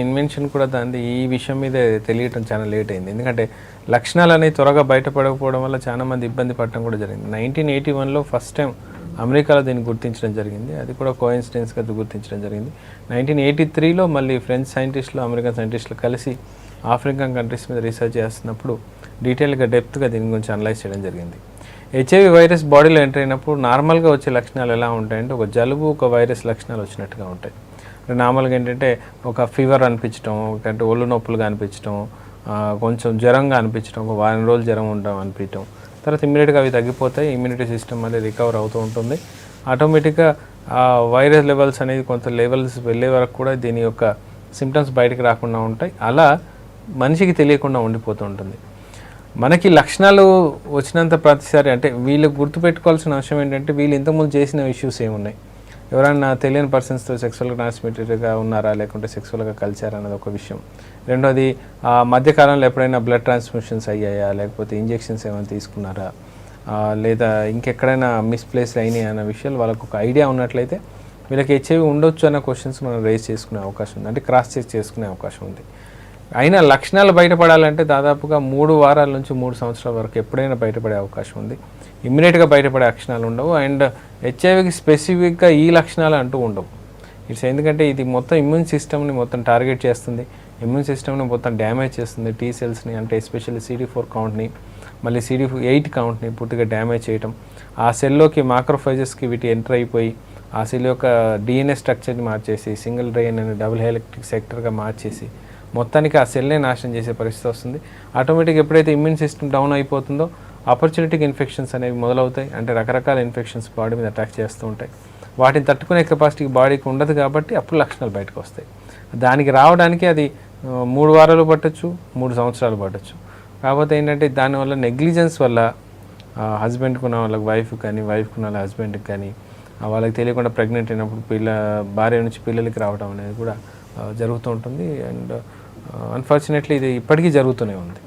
Invention కూడా దాని ఈ విషయం మీద తెలియటం చాలా లేట్ అయింది. ఎందుకంటే లక్షణాలు అనేవి త్వరగా బయటపడకపోవడం వల్ల చాలా మంది ఇబ్బంది పడటం కూడా జరిగింది. 1981లో ఫస్ట్ టైం అమెరికాలో దీన్ని గుర్తించడం జరిగింది. అది కూడా కోఇన్సిడెన్స్గా గుర్తించడం జరిగింది. 1983లో మళ్ళీ ఫ్రెంచ్ సైంటిస్టులు అమెరికన్ సైంటిస్టులు కలిసి ఆఫ్రికన్ కంట్రీస్ మీద రీసెర్చ్ చేస్తున్నప్పుడు డీటెయిల్గా డెప్త్గా దీని గురించి అనలైజ్ చేయడం జరిగింది. హెచ్ఐవి వైరస్ బాడీలో ఎంటర్ అయినప్పుడు నార్మల్గా వచ్చే లక్షణాలు ఎలా ఉంటాయంటే ఒక జలుబు ఒక వైరస్ లక్షణాలు వచ్చినట్టుగా ఉంటాయి. నార్మల్గా ఏంటంటే ఒక ఫీవర్ అనిపించడం, అంటే ఒళ్ళు నొప్పులుగా అనిపించడం, కొంచెం జ్వరంగా అనిపించడం, ఒక వారం రోజులు జ్వరం ఉండడం అనిపించడం, తర్వాత ఇమ్మీడియట్గా అవి తగ్గిపోతాయి. ఇమ్యూనిటీ సిస్టమ్ మళ్ళీ రికవర్ అవుతూ ఉంటుంది. ఆటోమేటిక్గా వైరస్ లెవెల్స్ అనేది కొంత లెవెల్స్ వెళ్ళే వరకు కూడా దీని యొక్క సిమ్టమ్స్ బయటకు రాకుండా ఉంటాయి. అలా మనిషికి తెలియకుండా ఉండిపోతూ ఉంటుంది. మనకి లక్షణాలు వచ్చినంత ప్రతిసారి అంటే వీళ్ళు గుర్తుపెట్టుకోవాల్సిన అంశం ఏంటంటే వీళ్ళు ఇంతకుముందు చేసిన ఇష్యూస్ ఏమున్నాయి, ఎవరైనా తెలియని పర్సన్స్తో సెక్సువల్గా ట్రాన్స్మిటెడ్గా ఉన్నారా లేకుంటే సెక్సువల్గా కలిసారా అన్నది ఒక విషయం. రెండోది మధ్యకాలంలో ఎప్పుడైనా బ్లడ్ ట్రాన్స్ఫ్యూషన్స్ అయ్యాయా, లేకపోతే ఇంజెక్షన్స్ ఏమైనా తీసుకున్నారా, లేదా ఇంకెక్కడైనా మిస్ప్లేస్ అయినాయి అన్న విషయాలు వాళ్ళకు ఒక ఐడియా ఉన్నట్లయితే వీళ్ళకి హెచ్ఐవి ఉండొచ్చు అన్న క్వశ్చన్స్ మనం రేజ్ చేసుకునే అవకాశం ఉంది, అంటే క్రాస్ చెక్ చేసుకునే అవకాశం ఉంది. అయినా లక్షణాలు బయటపడాలంటే దాదాపుగా 3 వారాల నుంచి 3 సంవత్సరాల వరకు ఎప్పుడైనా బయటపడే అవకాశం ఉంది. ఇమ్మీడియట్గా బయటపడే లక్షణాలు ఉండవు. అండ్ హెచ్ఐవికి స్పెసిఫిక్గా ఈ లక్షణాలు అంటూ ఉండవు. ఎందుకంటే ఇది మొత్తం ఇమ్యూన్ సిస్టమ్ని మొత్తం టార్గెట్ చేస్తుంది, ఇమ్యూన్ సిస్టమ్ని మొత్తం డ్యామేజ్ చేస్తుంది. టీ సెల్స్ని అంటే ఎస్పెషల్లీ CD4 కౌంట్ని మళ్ళీ CD8 కౌంట్ని పూర్తిగా డ్యామేజ్ చేయటం, ఆ సెల్లోకి మాక్రోఫైజెస్కి వీటి ఎంటర్ అయిపోయి ఆ సెల్ యొక్క DNA స్ట్రక్చర్ని మార్చేసి సింగిల్ డ్రైన్ అని డబుల్ హెలిక్టిక్ సెక్టర్గా మార్చేసి మొత్తానికి ఆ సెల్నే నాశనం చేసే పరిస్థితి వస్తుంది. ఆటోమేటిక్గా ఎప్పుడైతే ఇమ్యూన్ సిస్టమ్ డౌన్ అయిపోతుందో ఆపర్చునిటిక్ ఇన్ఫెక్షన్స్ అనేవి మొదలవుతాయి. అంటే రకరకాల ఇన్ఫెక్షన్స్ బాడీ మీద అటాక్ చేస్తూ ఉంటాయి. వాటిని తట్టుకునే కెపాసిటీ బాడీకి ఉండదు కాబట్టి అప్పుడు లక్షణాలు బయటకు వస్తాయి. దానికి రావడానికి అది 3 వారాలు పట్టచ్చు, 3 సంవత్సరాలు పట్టచ్చు. కాకపోతే ఏంటంటే దానివల్ల నెగ్లిజెన్స్ వల్ల హస్బెండ్కి ఉన్న వాళ్ళకి వైఫ్కి కానీ, వైఫ్కి ఉన్న వాళ్ళ హస్బెండ్కి కానీ వాళ్ళకి తెలియకుండా ప్రెగ్నెంట్ అయినప్పుడు భార్య నుంచి పిల్లలకి రావడం అనేది కూడా జరుగుతూ ఉంటుంది. అండ్ అన్ఫార్చునేట్లీ ఇది ఇప్పటికీ జరుగుతూనే ఉంది.